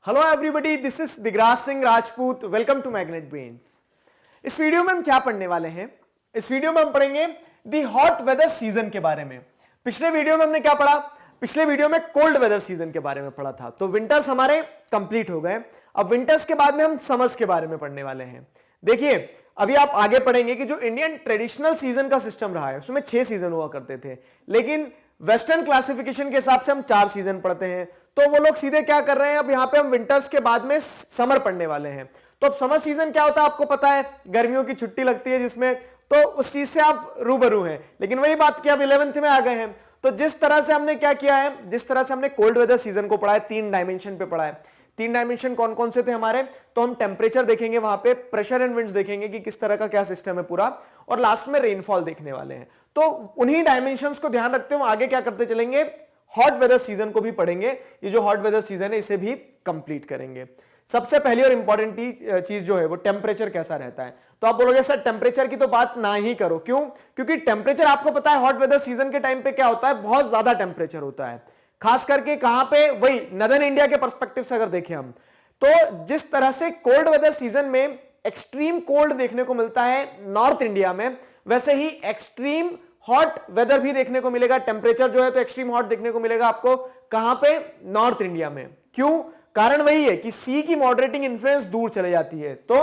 Hello everybody, this is Digraj Singh Rajput. Welcome to magnet brains. इस video में हम क्या पढ़ने वाले हैं? इस वीडियो में हम पढ़ेंगे दी हॉट वेदर सीजन के बारे में। पिछले वीडियो में हमने क्या पढ़ा? पिछले वीडियो में कोल्ड वेदर सीजन के बारे में पढ़ा था। तो विंटर्स हमारे कंप्लीट हो गए। अब विंटर्स के बाद में हम समर्स के बारे में पढ़ने वाले हैं। देखिए, अभी आप आगे पढ़ेंगे कि जो इंडियन ट्रेडिशनल सीजन का सिस्टम रहा है उसमें 6 सीजन हुआ करते थे, लेकिन वेस्टर्न क्लासिफिकेशन के हिसाब से हम 4 सीजन पढ़ते हैं। तो वो लोग सीधे क्या कर रहे हैं, अब यहां पे हम विंटर्स के बाद में समर पढ़ने वाले हैं। तो अब समर सीजन क्या होता है आपको पता है, गर्मियों की छुट्टी लगती है जिसमें, तो उस चीज से आप रूबरू हैं। लेकिन वही बात की अब 11th में आ गए हैं। तो जिस तरह से हमने क्या किया है, जिस तरह से हमने कोल्ड वेदर सीजन को पढ़ा है, 3 डायमेंशन पे पढ़ा है। 3 डायमेंशन कौन कौन से थे हमारे? तो हम टेम्परेचर देखेंगे, वहां पे प्रेशर एंड विंड्स देखेंगे कि किस तरह का क्या सिस्टम है पूरा, और लास्ट में रेनफॉल देखने वाले हैं। तो उन्हीं डायमेंशंस को ध्यान रखते हुए आगे क्या करते चलेंगे, हॉट वेदर सीजन को भी पढ़ेंगे। ये जो हॉट वेदर सीजन है इसे भी कंप्लीट करेंगे। सबसे पहली और इंपॉर्टेंट चीज जो है वो टेम्परेचर कैसा रहता है। तो आप बोलोगे सर टेम्परेचर की तो बात ना ही करो, क्यों? क्योंकि टेम्परेचर आपको पता है हॉट वेदर सीजन के टाइम पे क्या होता है, बहुत ज्यादा टेम्परेचर होता है। खास करके कहां पे, वही नदर्न इंडिया के पर्सपेक्टिव से अगर देखें हम, तो जिस तरह से कोल्ड वेदर सीजन में एक्सट्रीम कोल्ड देखने को मिलता है नॉर्थ इंडिया में, वैसे ही एक्सट्रीम हॉट वेदर भी देखने को मिलेगा। टेम्परेचर जो है तो एक्सट्रीम हॉट देखने को मिलेगा आपको कहां पे, नॉर्थ इंडिया में। क्यों? कारण वही है कि सी की मॉडरेटिंग इन्फ्लुएंस दूर चले जाती है। तो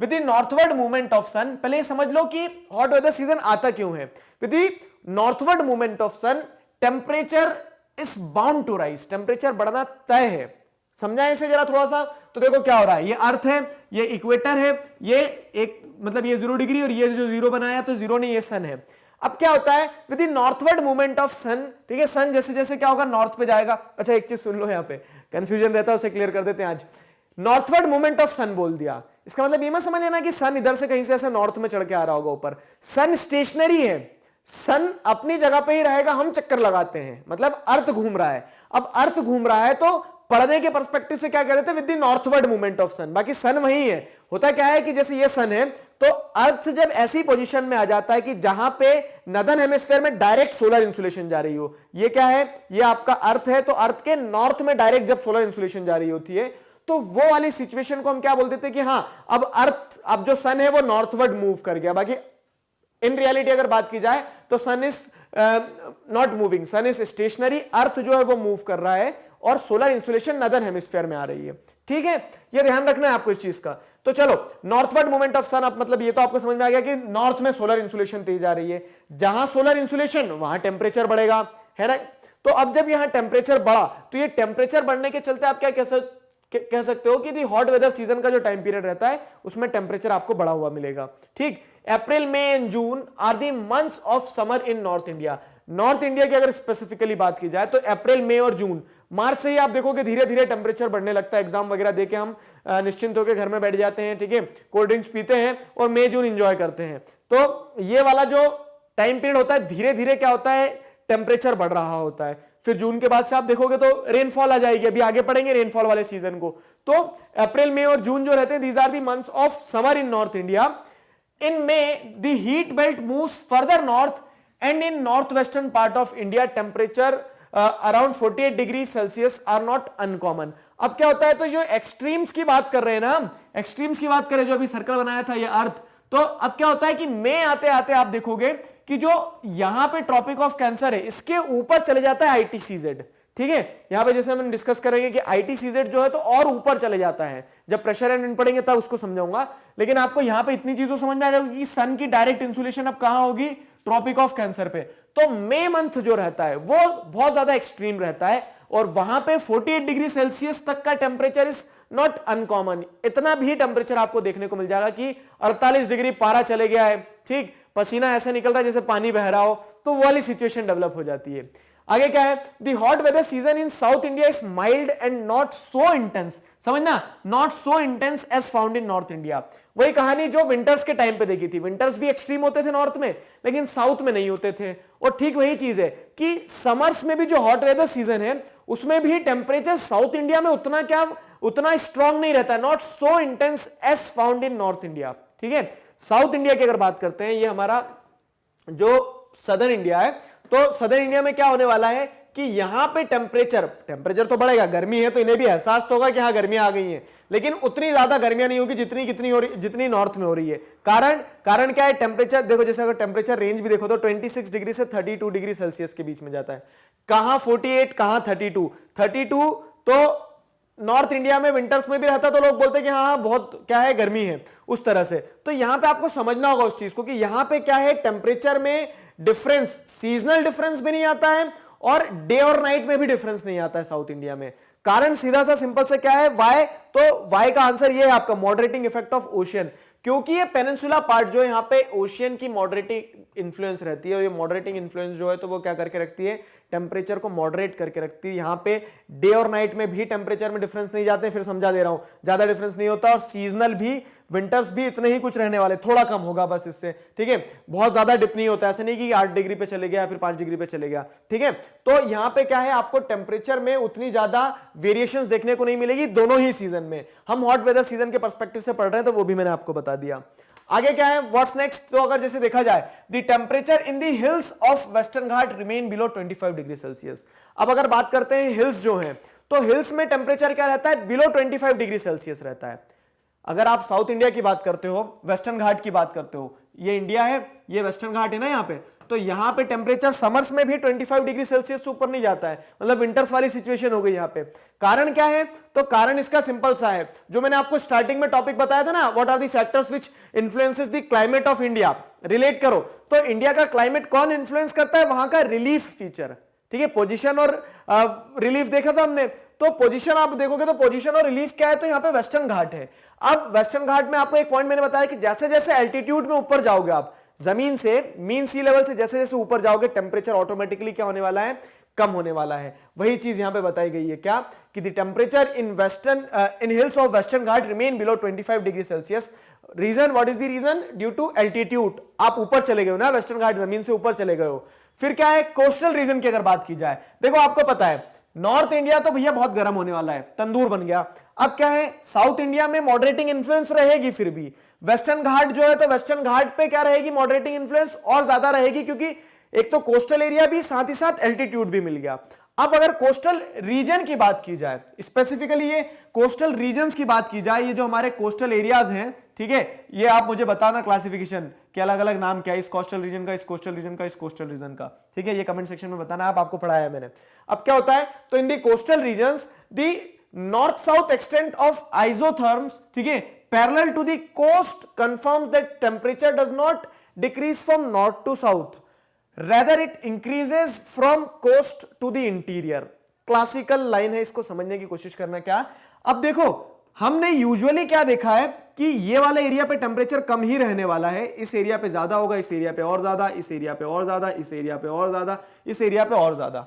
with the northward movement of sun, पहले ये समझ लो कि हॉट वेदर सीजन आता क्यों है। With the northward movement of sun temperature is bound to rise, temperature बढ़ना तय है। समझाएं इसे जरा थोड़ा सा। तो देखो क्या हो रहा है, ये अर्थ है, ये इक्वेटर है, ये एक मतलब ये 0 डिग्री, और ये जो 0 बनाया तो 0 नहीं, ये सन है। अब क्या होता है with the northward movement of sun, ठीक है, सन जैसे जैसे क्या होगा, नॉर्थ पे जाएगा। अच्छा एक चीज सुन लो, यहाँ पे कंफ्यूजन रहता है उसे क्लियर कर देते हैं आज। नॉर्थवर्ड मूवमेंट ऑफ सन बोल दिया, इसका मतलब ये मत समझ लेना कि सन इधर से कहीं से ऐसे नॉर्थ में चढ़ के आ रहा होगा ऊपर। सन स्टेशनरी है, सन अपनी जगह पे ही रहेगा, हम चक्कर लगाते हैं, मतलब अर्थ घूम रहा है। अब अर्थ घूम रहा है तो पढ़ने के पर्सपेक्टिव से क्या कह रहे थे, with the northward movement of sun. बाकी सन वही है। होता क्या है कि जैसे ये सन है तो अर्थ जब ऐसी पोजीशन में आ जाता है कि जहां पे नदर्न हेमिस्फीयर में डायरेक्ट सोलर इंसुलेशन जा रही हो, ये क्या है, ये आपका अर्थ है, तो अर्थ के नॉर्थ में डायरेक्ट जब सोलर इंसुलेशन जा रही होती है तो वो वाली सिचुएशन को हम क्या बोल देते हैं कि हाँ अब अर्थ, अब जो सन है वो नॉर्थवर्ड मूव कर गया। बाकी इन रियलिटी अगर बात की जाए तो sun is not moving, sun is stationary, earth जो है वो मूव कर रहा है और सोलर इंसुलेशन नदर्न हेमिस्फीयर में आ रही है। ठीक है, ये ध्यान रखना है आपको इस चीज का। तो चलो, नॉर्थवर्ड मूवमेंट ऑफ सन, मतलब ये तो आपको समझ में आ गया कि नॉर्थ में सोलर इंसुलेशन तेज आ रही है, जहां सोलर इंसुलेशन वहां टेम्परेचर बढ़ेगा, है ना। तो अब जब यहां टेम्परेचर बढ़ा तो ये टेम्परेचर बढ़ने के चलते आप क्या कह सकते हो कि हॉट वेदर सीजन का जो टाइम पीरियड रहता है उसमें टेम्परेचर आपको बढ़ा हुआ मिलेगा। ठीक, April, May and June are the months of summer in north India. North India की अगर स्पेसिफिकली बात की जाए तो अप्रैल, मई और जून, मार्च से ही आप देखोगे धीरे धीरे टेम्परेचर बढ़ने लगता है। एग्जाम वगैरह देके हम निश्चिंत होकर घर में बैठ जाते हैं, ठीक है, कोल्ड ड्रिंक्स पीते हैं और मई जून एंजॉय करते हैं। तो ये वाला जो टाइम पीरियड होता है धीरे धीरे क्या होता है, टेम्परेचर बढ़ रहा होता है। फिर जून के बाद से आप देखोगे तो रेनफॉल आ जाएगी। अभी आगे पढ़ेंगे रेनफॉल वाले सीजन को। तो अप्रैल, मई और जून जो रहते हैं, these are the months of summer in north India. In May, the heat belt moves further north and in northwestern part of India, temperature around 48 degree Celsius are not uncommon। अब क्या होता है, तो जो एक्सट्रीम्स की बात कर रहे हैं ना, एक्सट्रीम्स की बात करें, जो अभी सर्कल बनाया था ये अर्थ, तो अब क्या होता है कि मई आते आते आप देखोगे कि जो यहां पे ट्रॉपिक ऑफ कैंसर है इसके ऊपर चले जाता है ITCZ। ठीक है, यहां पे जैसे हम डिस्कस करेंगे कि ITCZ जो है तो और ऊपर चले जाता है, जब प्रेशर एंड विंड पढ़ेंगे तब उसको समझाऊंगा। लेकिन आपको यहां पे इतनी चीजों समझ में आ जाएगी कि सन की डायरेक्ट इंसुलेशन अब कहां होगी, ट्रॉपिक ऑफ कैंसर पे। तो मई मंथ जो रहता है वो बहुत ज्यादा एक्सट्रीम रहता है और वहां पे 48 डिग्री सेल्सियस तक का टेम्परेचर इज नॉट अनकॉमन। इतना भी टेम्परेचर आपको देखने को मिल जाएगा कि 48 डिग्री पारा चले गया है, ठीक, पसीना ऐसे निकल रहा है जैसे पानी बह रहा हो, तो वो वाली सिचुएशन डेवलप हो जाती है। आगे क्या है, the hot weather season in south India is mild and not so intense. समझना, not so intense as found in north India. वही कहानी जो विंटर्स के टाइम पे देखी थी, विंटर्स भी एक्सट्रीम होते थे नॉर्थ में लेकिन साउथ में नहीं होते थे। और ठीक वही चीज है कि समर्स में भी जो हॉट वेदर सीजन है उसमें भी टेम्परेचर साउथ इंडिया में उतना स्ट्रांग नहीं रहता, not so intense as found in north India. ठीक है, साउथ इंडिया की अगर बात करते हैं, ये हमारा जो सदर्न इंडिया है, तो सदर्न इंडिया में क्या होने वाला है कि यहां पे टेम्परेचर तो बढ़ेगा, गर्मी है तो इन्हें भी एहसास तो होगा कि हाँ गर्मियां आ गई हैं, लेकिन उतनी ज्यादा गर्मियां नहीं होगी जितनी नॉर्थ में हो रही है। कारण क्या है? टेम्परेचर देखो, जैसे अगर टेम्परेचर रेंज भी देखो तो 26 डिग्री से 32 डिग्री सेल्सियस के बीच में जाता है। कहां 48, कहां 32 तो नॉर्थ इंडिया में विंटर्स में भी रहता तो लोग बोलते कि हाँ बहुत क्या है, गर्मी है उस तरह से। तो यहां पे आपको समझना होगा उस चीज को कि यहां पे क्या है, टेम्परेचर में डिफरेंस, सीजनल डिफरेंस भी नहीं आता है और डे और नाइट में भी डिफरेंस नहीं आता है साउथ इंडिया में। कारण सीधा सा सिंपल से क्या है, वाई। तो वाई का आंसर ये है आपका, मॉडरेटिंग इफेक्ट ऑफ ओशियन। क्योंकि ये पेनिनसुला पार्ट जो है यहां पे ओशियन की मॉडरेटिंग इन्फ्लुएंस रहती है, और ये मॉडरेटिंग इन्फ्लुएंस जो है तो वो क्या करके रखती है, टेम्परेचर को मॉडरेट करके रखती है। यहां पे डे और नाइट में भी टेम्परेचर में डिफरेंस नहीं जाते, फिर समझा दे रहा हूं, ज्यादा डिफरेंस नहीं होता, और सीजनल भी विंटर्स भी इतने ही कुछ रहने वाले, थोड़ा कम होगा बस इससे, ठीक है। बहुत ज्यादा डिप नहीं होता, ऐसे नहीं कि 8 डिग्री पे चले गया फिर 5 डिग्री पे चले गया, ठीक है। तो यहां पे क्या है, आपको टेम्परेचर में उतनी ज्यादा वेरिएशंस देखने को नहीं मिलेगी दोनों ही सीजन में। हम हॉट वेदर सीजन के पर्सपेक्टिव से पढ़ रहे हैं तो वो भी मैंने आपको बता दिया। आगे क्या है, व्हाट्स नेक्स्ट? तो अगर जैसे देखा जाए, the temperature in the hills of western Ghat remain below 25 degree Celsius. अब अगर बात करते हैं हिल्स जो हैं, तो हिल्स में टेम्परेचर क्या रहता है, बिलो 25 डिग्री सेल्सियस रहता है। अगर आप साउथ इंडिया की बात करते हो, वेस्टर्न घाट की बात करते हो, ये इंडिया है, ये वेस्टर्न घाट है ना यहाँ पे, तो यहां पे टेम्परेचर समर्स में भी 25 डिग्री सेल्सियस से ऊपर नहीं जाता है, मतलब विंटर्स वाली सिचुएशन हो गई यहाँ पे। कारण क्या है? तो कारण इसका सिंपल सा है, जो मैंने आपको स्टार्टिंग में टॉपिक बताया था ना, what are the factors which influences the climate of India. Relate करो तो इंडिया का क्लाइमेट कौन इन्फ्लुएंस करता है? वहां का रिलीफ फीचर, ठीक है। पोजीशन और रिलीफ देखा था हमने, तो पोजीशन आप देखोगे तो पोजीशन और रिलीफ क्या है, तो यहाँ पे वेस्टर्न घाट है। अब वेस्टर्न घाट में आपको एक पॉइंट मैंने बताया कि जैसे जैसे एल्टीट्यूड में ऊपर जाओगे आप, जमीन से, मीन सी लेवल से जैसे जैसे ऊपर जाओगे, टेम्परेचर ऑटोमेटिकली क्या होने वाला है, कम होने वाला है। वही चीज यहां पे बताई गई है, क्या कि the temperature in hills of western Ghat remain below 25 degree Celsius. Reason, what is the reason? Due to altitude. आप ऊपर चले गए हो ना, वेस्टर्न घाट जमीन से ऊपर चले गए हो। फिर क्या है, कोस्टल रीजन की अगर बात की जाए, देखो आपको पता है नॉर्थ इंडिया तो भैया बहुत गर्म होने वाला है, तंदूर बन गया। अब क्या है, साउथ इंडिया में मॉडरेटिंग इन्फ्लुएंस रहेगी, फिर भी वेस्टर्न घाट जो है तो वेस्टर्न घाट पे क्या रहेगी, मॉडरेटिंग इन्फ्लुएंस और ज्यादा रहेगी, क्योंकि एक तो कोस्टल एरिया भी, साथ ही साथ एल्टीट्यूड भी मिल गया। अब अगर कोस्टल रीजन की बात की जाए, स्पेसिफिकली ये कोस्टल रीजन्स की बात की जाए, ये जो हमारे कोस्टल एरियाज हैं, ठीक है, ये आप मुझे बताना क्लासिफिकेशन के अलग अलग नाम क्या है, इस कोस्टल रीजन का, इस कोस्टल रीजन का, इस कोस्टल रीजन का, ठीक है, ये कमेंट सेक्शन में बताना, आपको पढ़ाया है मैंने। अब क्या होता है, तो in the coastal regions the north south extent of isotherms, ठीक है, parallel to the coast confirms that temperature does not decrease from north to south, rather it increases from coast to the interior। Classical line है, इसको समझने की कोशिश करना। क्या, अब देखो हमने यूजुअली क्या देखा है कि ये वाला एरिया पे टेम्परेचर कम ही रहने वाला है, इस एरिया पे ज्यादा होगा, इस एरिया पे और ज्यादा, इस एरिया पे और ज्यादा, इस एरिया पे और ज्यादा, इस एरिया पे और ज्यादा।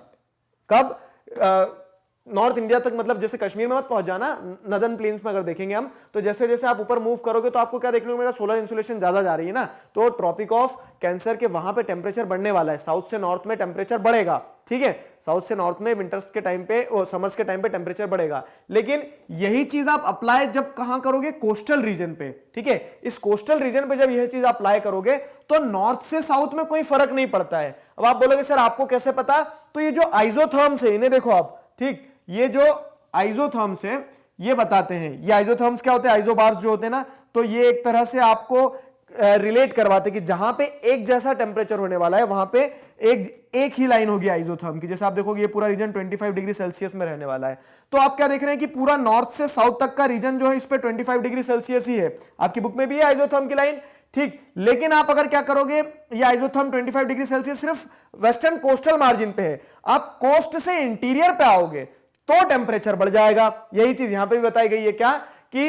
कब? नॉर्थ इंडिया तक, मतलब जैसे कश्मीर में मत पहुंच जाना, नदर्न प्लेन्स में अगर देखेंगे हम, तो जैसे जैसे आप ऊपर मूव करोगे तो आपको क्या देखने को मिलेगा, सोलर इंसुलेशन ज्यादा जा रही है ना, तो ट्रॉपिक ऑफ कैंसर के वहां पे टेम्परेचर बढ़ने वाला है, साउथ से नॉर्थ में टेम्परेचर बढ़ेगा, ठीक है, साउथ से नॉर्थ में विंटर्स के टाइम पे, समर्स के टाइम पे टेम्परेचर बढ़ेगा। लेकिन यही चीज आप अप्लाई जब कहां करोगे, कोस्टल रीजन पे, ठीक है, इस कोस्टल रीजन पे जब यह चीज अप्लाई करोगे तो नॉर्थ से साउथ में कोई फर्क नहीं पड़ता है। अब आप बोलोगे सर आपको कैसे पता, तो ये जो आइसोथर्म्स है इन्हें देखो आप, ठीक, ये जो आइसोथर्म्स है ये बताते हैं, ये आइसोथर्म्स क्या होते हैं, आइसोबार्स जो होते हैं ना, तो ये एक तरह से आपको रिलेट करवाते कि जहां पे एक जैसा टेम्परेचर होने वाला है वहां पे एक ही लाइन होगी आइसोथर्म की। जैसे आप देखोगे ये पूरा रीजन 25 डिग्री सेल्सियस में रहने वाला है, तो आप क्या देख रहे हैं कि पूरा नॉर्थ से साउथ तक का रीजन जो है इस पे 25 डिग्री सेल्सियस ही है। आपकी बुक में भी है आइसोथर्म की लाइन, ठीक, लेकिन आप अगर क्या करोगे, ये आइसोथर्म 25 डिग्री सेल्सियस सिर्फ वेस्टर्न कोस्टल मार्जिन पे है, आप कोस्ट से इंटीरियर पे आओगे तो टेम्परेचर बढ़ जाएगा। यही चीज यहां पे भी बताई गई है, क्या कि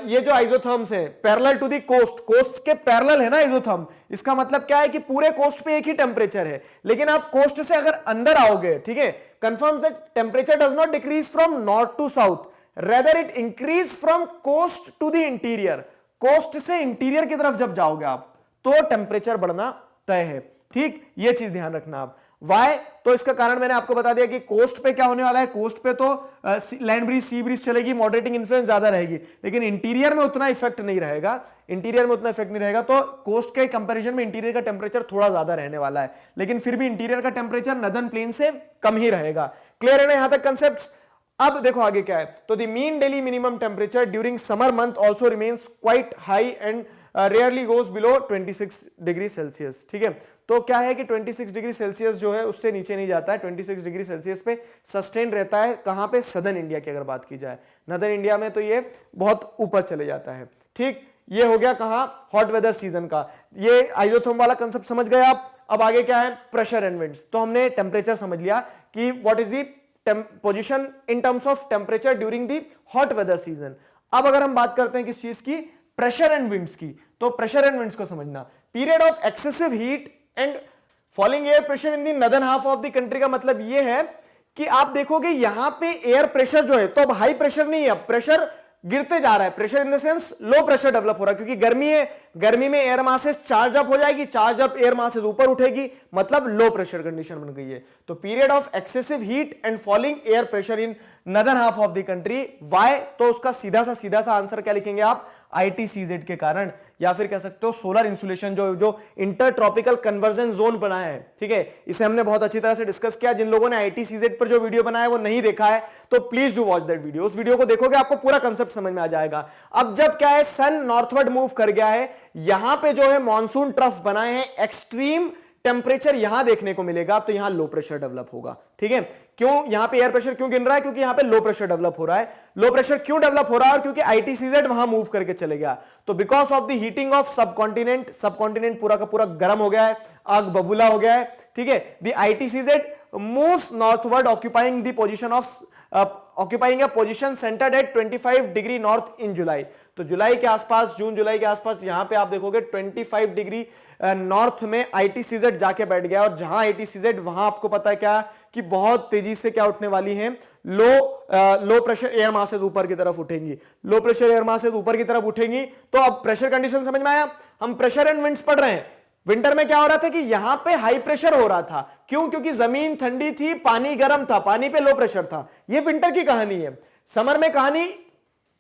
ये जो आइसोथर्म्स है parallel to the coast, coast के पैरेलल है ना आइसोथर्म, इसका मतलब क्या है कि पूरे कोस्ट पे एक ही टेम्परेचर है, लेकिन आप कोस्ट से अगर अंदर आओगे, ठीक है, confirm that temperature does not decrease from north to south, rather it increase from coast to the interior. Coast से इंटीरियर की तरफ जब जाओगे आप तो टेम्परेचर बढ़ना तय है, ठीक, ये चीज ध्यान रखना आप। वाई? तो इसका कारण मैंने आपको बता दिया कि कोस्ट पे क्या होने वाला है, कोस्ट पे तो लैंड ब्रीज सी ब्रीज चलेगी, मॉडरेटिंग इन्फ्लुएंस ज्यादा रहेगी, लेकिन इंटीरियर में उतना इफेक्ट नहीं रहेगा, इंटीरियर में उतना इफेक्ट नहीं रहेगा। तो कोस्ट के कंपैरिजन में इंटीरियर का टेम्परेचर थोड़ा ज्यादा रहने वाला है, लेकिन फिर भी इंटीरियर का टेम्परेचर नदर्न प्लेन से कम ही रहेगा। क्लियर है ना यहां तक कंसेप्ट? अब देखो आगे क्या है, तो the mean daily minimum temperature during summer month also remains quite high and rarely goes below 26 degree Celsius. ठीक है, तो क्या है कि 26 डिग्री सेल्सियस जो है उससे नीचे नहीं जाता है, 26 डिग्री सेल्सियस पे सस्टेन रहता है। कहां पे? सदर्न इंडिया की अगर बात की जाए, नदर्न इंडिया में तो ये बहुत ऊपर चले जाता है। ठीक, ये हो गया कहां? हॉट वेदर सीजन का। ये आइसोथर्म वाला कंसेप्ट समझ गए आप। अब आगे क्या है? Pressure and winds. तो हमने टेम्परेचर समझ लिया कि what is the position in terms of temperature during the hot weather season. अब अगर हम बात करते हैं किस चीज की? प्रेशर एंड विंड्स की। तो प्रेशर एंड विंड्स को समझना, period of excessive heat and falling air pressure in the northern half of the country का मतलब यह है कि आप देखोगे यहां पे एयर प्रेशर जो है, तो अब हाई प्रेशर नहीं है, प्रेशर गिरते जा रहा है। Pressure in the sense low pressure develop हो रहा है, क्योंकि गर्मी है, गर्मी में एयर मासेस चार्ज अप हो जाएगी, चार्ज अप एयर मासेस ऊपर उठेगी, मतलब लो प्रेशर कंडीशन बन गई है। तो period of excessive heat and falling air pressure in northern half of the country. Why? तो उसका सीधा सा आंसर क्या लिखेंगे आप? ITCZ के कारण, या फिर कह सकते हो सोलर इंसुलेशन जो इंटर ट्रॉपिकल कन्वर्जन जोन बनाया है। ठीक है, इसे हमने बहुत अच्छी तरह से डिस्कस किया। जिन लोगों ने ITCZ पर जो वीडियो बनाया है वो नहीं देखा है तो please do watch that video. उस वीडियो को देखोगे आपको पूरा कंसेप्ट समझ में आ जाएगा। अब जब क्या है, सन नॉर्थवर्ड मूव कर गया है, यहां पे जो है मॉनसून ट्रफ बनाए हैं, एक्सट्रीम टेम्परेचर यहां देखने को मिलेगा, तो यहां लो प्रेशर डेवलप होगा। ठीक है, क्यों यहां पे एयर प्रेशर क्यों गिर रहा है? क्योंकि यहां पे लो प्रेशर डेवलप हो रहा है। लो प्रेशर क्यों डेवलप हो रहा है? और क्योंकि ITCZ वहां मूव करके चले गया। तो because of the heating of subcontinent, subcontinent पूरा का पूरा गर्म हो गया है, आग बबूला हो गया है। ठीक है, the ITCZ moves northward occupying the position of occupying a position centred at 25 degree north in July. तो जुलाई के आसपास, जून जुलाई के आसपास यहां पे आप देखोगे 25 डिग्री नॉर्थ में ITCZ जाके बैठ गया। और जहां ITCZ, वहां आपको पता है क्या कि बहुत तेजी से क्या उठने वाली हैं? लो प्रेशर एयर मासेस ऊपर की तरफ उठेंगी। लो प्रेशर एयर मासेस ऊपर की तरफ उठेंगी। तो अब प्रेशर कंडीशन समझ में आया? हम प्रेशर एंड विंड्स पढ़ रहे हैं। विंटर में क्या हो रहा था कि यहां पे हाई प्रेशर हो रहा था। क्यों? क्योंकि जमीन ठंडी थी, पानी गर्म था, पानी पे लो प्रेशर था। ये विंटर की कहानी है। समर में कहानी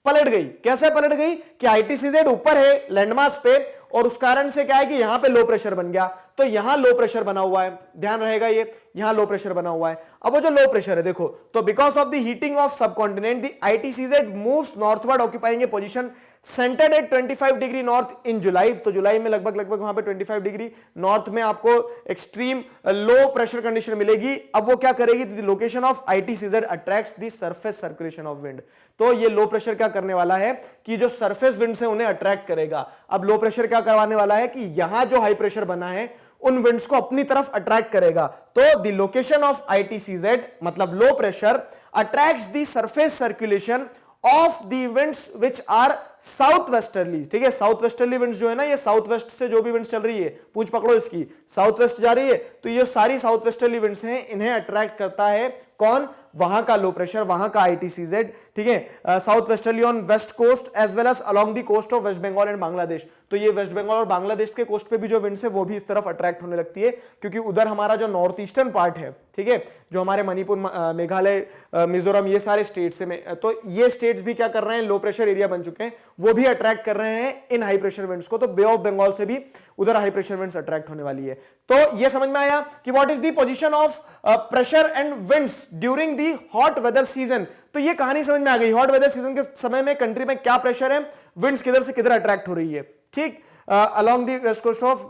पलट गई। कैसे पलट गई? कि ITCZ ऊपर है लैंडमास पे, और उस कारण से क्या है कि यहां पे लो प्रेशर बन गया। तो यहां लो प्रेशर बना हुआ है, ध्यान रहेगा, ये यहां लो प्रेशर बना हुआ है। अब वो जो लो प्रेशर है देखो, तो because of the heating of subcontinent the ITCZ moves northward occupying a position centred at 25 degree north in July. तो जुलाई में लगभग वहां पे 25 डिग्री नॉर्थ में आपको एक्सट्रीम लो प्रेशर कंडीशन मिलेगी। अब वो क्या करेगी? The location of ITCZ attracts the surface circulation of wind. तो ये लो प्रेशर क्या करने वाला है कि जो सरफेस विंड से उन्हें अट्रैक्ट करेगा। अब लो प्रेशर क्या करवाने वाला है कि यहां जो हाई प्रेशर बना है उन विंड्स को अपनी तरफ अट्रैक्ट करेगा। तो द लोकेशन ऑफ ITCZ मतलब low pressure attracts the surface circulation of the winds which are south westerly. ठीक है, साउथ वेस्टर्ली विंड्स जो है ना, ये साउथ वेस्ट से जो भी विंड्स चल रही है, पूछ पकड़ो इसकी, साउथ वेस्ट जा रही है, तो ये सारी साउथ वेस्टर्ली विंड्स हैं, इन्हें अट्रैक्ट करता है कौन? वहां का लो प्रेशर, वहां का ITCZ। ठीक है, south westerly on west coast as well as along the coast of waste Bengal and Bangladesh. तो ये वेस्ट बंगाल और बांग्लादेश के कोस्ट पे भी जो विंड्स है वो भी इस तरफ अट्रैक्ट होने लगती है, क्योंकि उधर हमारा जो नॉर्थ ईस्टर्न पार्ट है, ठीक है, जो हमारे मणिपुर, मेघालय, मिजोरम, ये सारे स्टेट्स में, तो ये स्टेट्स भी क्या कर रहे हैं? लो प्रेशर एरिया बन चुके हैं, वो भी अट्रैक्ट कर रहे हैं इन हाई प्रेशर विंड्स को। तो बे ऑफ बंगाल से भी उधर हाई प्रेशर विंड्स अट्रैक्ट होने वाली है। तो ये समझ में आया कि what is the position of pressure and winds during the hot weather season. तो ये कहानी समझ में आ गई, हॉट वेदर सीजन के समय में कंट्री में क्या प्रेशर है, विंड्स किधर से किधर अट्रैक्ट हो रही है। ठीक, along the west coast of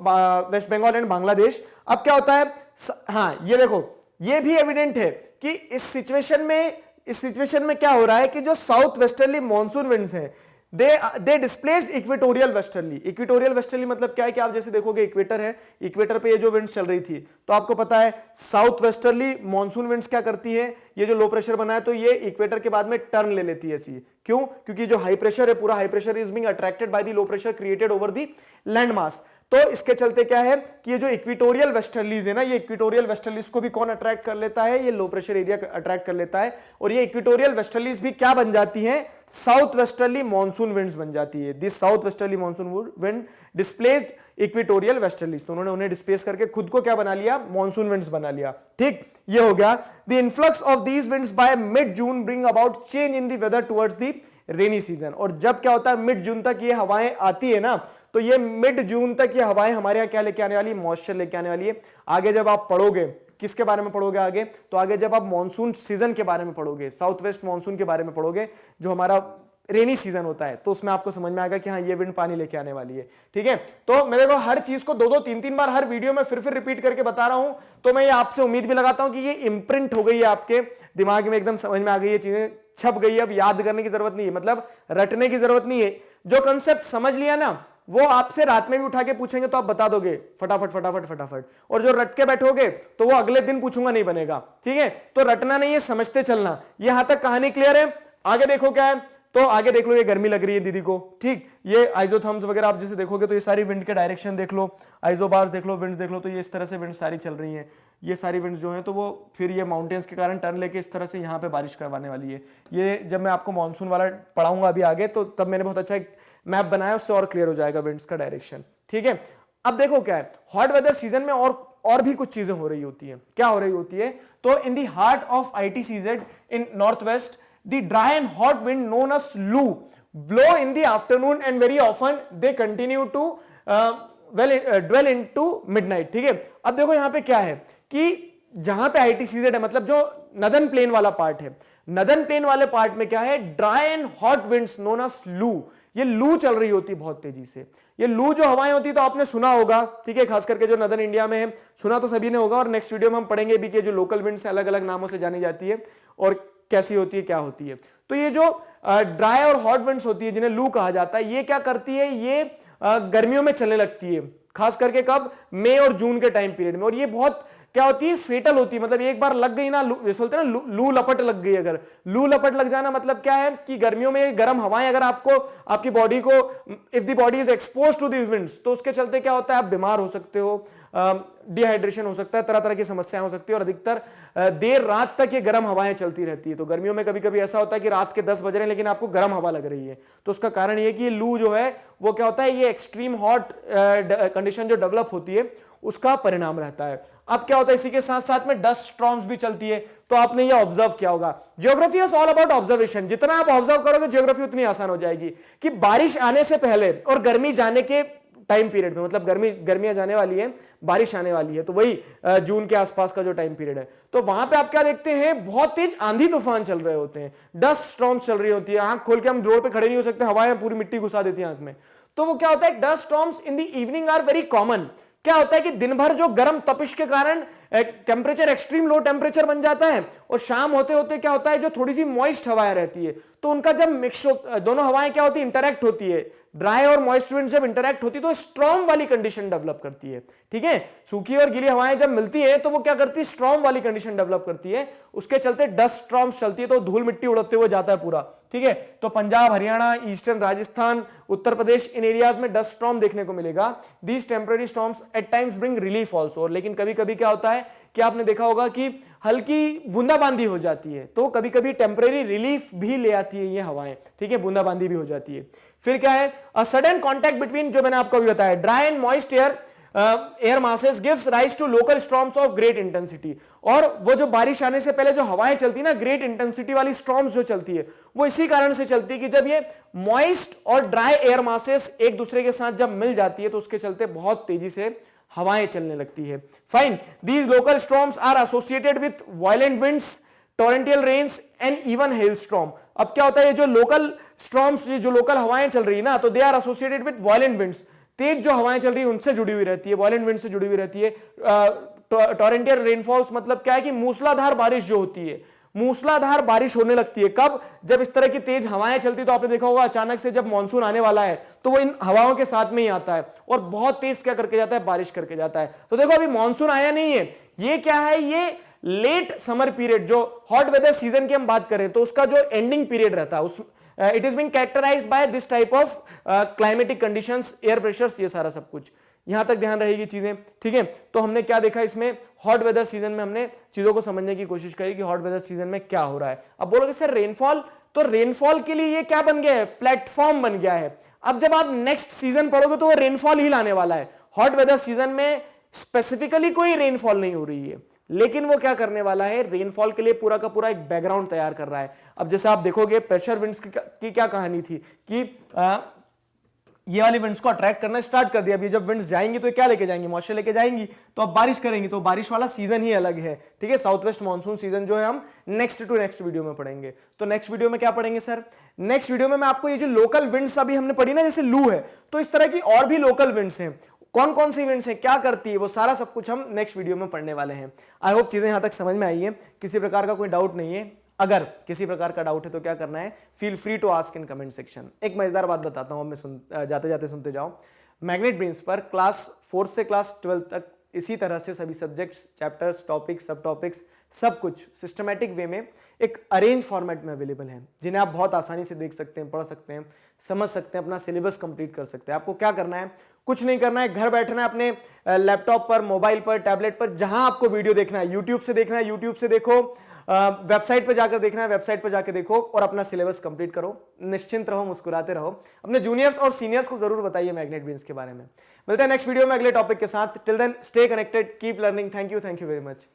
waste Bengal and Bangladesh. अब क्या होता है? हाँ, ये देखो, ये भी एविडेंट है कि इस सिचुएशन में क्या हो रहा है कि जो साउथ वेस्टर्ली मॉनसून विंड्स हैं, they displace equatorial westerly. Equatorial westerly मतलब क्या है कि आप जैसे देखोगे इक्वेटर है, इक्वेटर पे ये जो विंड्स चल रही थी, तो आपको पता है साउथ वेस्टर्ली मॉनसून विंड्स क्या करती है, ये जो लो प्रेशर बना है तो ये इक्वेटर के बाद में टर्न ले लेती है ऐसी। क्यों? क्योंकि जो हाई प्रेशर है, पूरा high pressure is being attracted by the low pressure created over the land mass. तो इसके चलते क्या है कि ये जो इक्वेटोरियल वेस्टर्लीज है ना, ये इक्वेटोरियल वेस्टर्लीज को भी कौन अट्रैक्ट कर लेता है? ये लो प्रेशर एरिया अट्रैक्ट कर लेता है। और ये इक्वेटोरियल वेस्टर्लीज भी क्या बन जाती हैं? साउथ वेस्टर्ली मॉनसून विंड्स बन जाती है। This south westerly monsoon wind displaced equatorial westerlies, तो उन्होंने उन्हें डिस्प्लेस करके खुद को क्या बना लिया, मॉनसून विंड्स बना लिया। ठीक, ये हो गया। The influx of these winds by mid June bring about change in the weather towards the rainy season. और जब क्या होता है मिड जून तक ये हवाएं आती है ना, तो ये मिड जून तक ये हवाएं हमारे यहाँ क्या लेके आने वाली है, मॉइस्चर लेके आने वाली है। आगे जब आप पढ़ोगे, किसके बारे में पढ़ोगे आगे, तो आगे जब आप मॉनसून सीजन के बारे में पढ़ोगे, साउथ वेस्ट मॉनसून के बारे में पढ़ोगे, जो हमारा रेनी सीजन होता है, तो उसमें आपको समझ में आएगा कि हाँ ये विंड पानी लेके आने वाली है। ठीक है, तो मेरे को हर चीज को 2-2, 3-3 बार हर वीडियो में फिर रिपीट करके बता रहा हूं, तो मैं ये आपसे उम्मीद भी लगाता हूं कि ये इंप्रिंट हो गई है आपके दिमाग में, एकदम समझ में आ गई है, चीजें छप गई है, अब याद करने की जरूरत नहीं है, मतलब रटने की जरूरत नहीं है। जो कंसेप्ट समझ लिया ना, वो आपसे रात में भी उठा के पूछेंगे तो आप बता दोगे फटाफट फटाफट फटाफट, और जो रट के बैठोगे तो वो अगले दिन पूछूंगा नहीं बनेगा। ठीक है, तो रटना नहीं है, समझते चलना। यहां तक कहानी क्लियर है? आगे देखो क्या है, तो आगे देख लो, ये गर्मी लग रही है दीदी को। ठीक, ये आइजोथर्म्स वगैरह आप जैसे देखोगे तो ये सारी विंड के डायरेक्शन देख लो, आइजोबार्स देख लो, विंड्स देख लो, तो ये इस तरह से विंड सारी चल रही हैं। ये सारी विंड्स जो हैं तो वो फिर ये माउंटेन्स के कारण टर्न लेके इस तरह से यहाँ पे बारिश करवाने वाली है। ये जब मैं आपको मानसून वाला पढ़ाऊंगा अभी आगे, तो तब मैंने बहुत अच्छा एक मैप बनाया, उससे और क्लियर हो जाएगा विंड्स का डायरेक्शन। ठीक है, अब देखो क्या है, हॉट वेदर सीजन में और भी कुछ चीजें हो रही होती है। क्या हो रही होती है, तो in the heart of ITCZ in north west, the dry and hot wind known as Loo blow in the afternoon and very often they continue to dwell into midnight। ठीक है, अब देखो यहां पे क्या है कि जहां पे ITCZ है, मतलब जो नदर्न प्लेन वाला पार्ट है, नदर्न प्लेन वाले पार्ट में क्या है, dry and hot winds known as loo. ये लू चल रही होती है बहुत तेजी से। ये लू जो हवाएं होती है तो आपने सुना होगा, ठीक है, खास करके जो नदर्न इंडिया में है, सुना तो सभी ने होगा। और नेक्स्ट वीडियो में हम पढ़ेंगे भी कि जो लोकल विंड्स अलग अलग नामों से जानी जाती है और कैसी होती है, क्या होती है। तो ये जो ड्राई और हॉट विंड्स होती है, जिन्हें लू कहा जाता है, ये क्या करती है, ये गर्मियों में चलने लगती है, खास करके कब, मई और जून के टाइम पीरियड में। और ये बहुत क्या होती है, फेटल होती है, मतलब एक बार लग गई ना, बोलते हैं ना लू लपट लग गई। अगर लू लपट लग जाना मतलब क्या है कि गर्मियों में गर्म हवाएं अगर आपको, आपकी बॉडी को, if the body is expose to these winds, तो उसके चलते क्या होता है, आप बीमार हो सकते हो, डिहाइड्रेशन हो सकता है, तरह तरह की समस्याएं हो सकती है। और अधिकतर देर रात तक ये गर्म हवाएं चलती रहती है। तो गर्मियों में कभी कभी ऐसा होता है कि रात के 10 बज रहे हैं लेकिन आपको गर्म हवा लग रही है, तो उसका कारण ये कि लू जो है वो क्या होता है, ये एक्सट्रीम हॉट कंडीशन जो डेवलप होती है उसका परिणाम रहता है। अब क्या होता है, इसी के साथ साथ में डस्ट स्टॉर्म्स भी चलती है। तो आपने ये ऑब्जर्व किया होगा, geography is all about observation. जितना आप ऑब्जर्व करोगे ज्योग्राफी उतनी आसान हो जाएगी। कि बारिश आने से पहले और गर्मी जाने के टाइम पीरियड में, मतलब गर्मियां जाने वाली है, बारिश आने वाली है, तो वही जून के आसपास का जो टाइम पीरियड है, तो वहां पे आप क्या देखते हैं, बहुत तेज आंधी तूफान चल रहे होते हैं, डस्ट स्टॉर्म्स चल रही होती है। आंख खोल के हम रोड पे खड़े नहीं हो सकते, हवाएं पूरी मिट्टी घुसा देती है आंख में। तो वो क्या होता है, dust storms in the evening are very common. क्या होता है कि दिन भर जो गर्म तपिश के कारण टेम्परेचर एक्सट्रीम लो टेम्परेचर बन जाता है, और शाम होते होते क्या होता है, जो थोड़ी सी मॉइस्ट हवाएं रहती है, तो उनका जब मिक्स, दोनों हवाएं क्या होती है, इंटरैक्ट होती है, ड्राई और मॉइस्ट विंड जब इंटरैक्ट होती है तो स्ट्रॉर्म वाली कंडीशन डेवलप करती है। ठीक है, सूखी और गीली हवाएं जब मिलती है तो वो क्या करती है, स्ट्रॉर्म वाली कंडीशन डेवलप करती है। उसके चलते डस्ट स्टॉर्म्स चलती है, तो धूल मिट्टी उड़ते हुए जाता है पूरा। ठीक है, तो पंजाब, हरियाणा, ईस्टर्न राजस्थान, उत्तर प्रदेश, इन एरियाज में डस्ट स्टॉर्म देखने को मिलेगा। These temporary storms at times bring relief also. लेकिन कभी कभी क्या होता है कि आपने देखा होगा कि हल्की बूंदाबांदी हो जाती है, तो कभी कभी टेम्पररी रिलीफ भी ले आती है ये हवाएं। ठीक है, बूंदाबांदी भी हो जाती है। फिर क्या है, अ सडन कॉन्टैक्ट बिटवीन, जो मैंने आपको अभी बताया, dry and moist air masses gives rise to local storms of great intensity. और वो जो बारिश आने से पहले जो हवाएं चलती है ना, ग्रेट इंटेंसिटी वाली स्टॉर्म्स जो चलती है, वो इसी कारण से चलती है कि जब ये मॉइस्ट और ड्राई एयर मासेस एक दूसरे के साथ जब मिल जाती है तो उसके चलते बहुत तेजी से हवाएं चलने लगती है। Fine, these local storms are associated with violent winds, torrential rains and even hail storm. अब क्या होता है, ये जो लोकल स्टॉर्म्स, ये जो लोकल हवाएं चल रही है ना, तो they are associated with violent winds. तेज जो हवाएं चल रही है उनसे जुड़ी हुई रहती है, वायलेंट विंड से जुड़ी हुई रहती है। टोरेंटियल रेनफॉल्स मतलब क्या है कि मूसलाधार बारिश जो होती है, मूसलाधार बारिश होने लगती है कब, जब इस तरह की तेज हवाएं चलती है। तो आपने देखा होगा अचानक से जब मानसून आने वाला है तो वो इन हवाओं के साथ में ही आता है और बहुत तेज क्या करके जाता है, बारिश करके जाता है। तो देखो अभी मानसून आया नहीं है, ये क्या है, ये लेट समर पीरियड, जो हॉट वेदर सीजन की हम बात करें तो उसका जो एंडिंग पीरियड रहता है, उस it is being characterised by this type of climatic conditions, air pressures, ये सारा सब कुछ यहां तक ध्यान रहेगी चीजें। ठीक है, तो हमने क्या देखा इसमें, हॉट वेदर सीजन में हमने चीजों को समझने की कोशिश करी कि हॉट वेदर सीजन में क्या हो रहा है। अब बोलोगे सर रेनफॉल तो रेनफॉल के लिए ये क्या बन गया है, प्लेटफॉर्म बन गया है। अब जब आप नेक्स्ट सीजन पढ़ोगे तो वो रेनफॉल ही लाने वाला है। हॉट वेदर सीजन में स्पेसिफिकली कोई रेनफॉल नहीं हो रही है, लेकिन वो क्या करने वाला है, रेनफॉल के लिए पूरा का पूरा एक बैकग्राउंड तैयार कर रहा है। अब जैसे आप देखोगे प्रेशर विंड्स की क्या कहानी थी कि ये वाली विंड्स को अट्रैक्ट करना स्टार्ट कर दिया। अभी जब विंड्स जाएंगी तो क्या लेके जाएंगी, मॉइस्चर लेके जाएंगी, तो अब बारिश करेंगी, तो बारिश वाला सीजन ही अलग है, ठीक है। साउथ वेस्ट मानसून सीजन जो है हम नेक्स्ट टू नेक्स्ट वीडियो में पढ़ेंगे। तो नेक्स्ट वीडियो में क्या पढ़ेंगे सर, नेक्स्ट वीडियो में मैं आपको ये जो लोकल विंड्स अभी हमने पढ़ी ना, जैसे लू है, तो इस तरह की और भी लोकल विंड्स हैं, कौन कौन सी विंड्स हैं, क्या करती है, वो सारा सब कुछ हम नेक्स्ट वीडियो में पढ़ने वाले हैं। आई होप चीजें यहां तक समझ में आई है, किसी प्रकार का कोई डाउट नहीं है। अगर किसी प्रकार का डाउट है तो क्या करना है, feel free to ask in comment section. एक मजेदार बात बताता हूं, मैं जाते जाते सुनते जाओ। मैग्नेट ब्रेन्स पर क्लास 4 से क्लास 12 तक इसी तरह से सभी सब्जेक्ट्स, चैप्टर्स, टॉपिक्स, सब टॉपिक्स, सब कुछ सिस्टमैटिक वे में एक अरेंज फॉर्मेट में अवेलेबल है, जिन्हें आप बहुत आसानी से देख सकते हैं, पढ़ सकते हैं, समझ सकते हैं, अपना सिलेबस कंप्लीट कर सकते हैं। आपको क्या करना है, कुछ नहीं करना है, घर बैठना है अपने लैपटॉप पर, मोबाइल पर, टैबलेट पर, जहां आपको वीडियो देखना है, यूट्यूब से देखना है, यूट्यूब से देखो, वेबसाइट पर जाकर देखना है, वेबसाइट पर जाकर देखो और अपना सिलेबस कंप्लीट करो। निश्चिंत रहो, मुस्कुराते रहो। अपने जूनियर्स और सीनियर्स को जरूर बताइए मैग्नेट ब्रेन्स के बारे में। मिलते हैं नेक्स्ट वीडियो में अगले टॉपिक के साथ। Till then stay connected, keep learning. Thank you very much.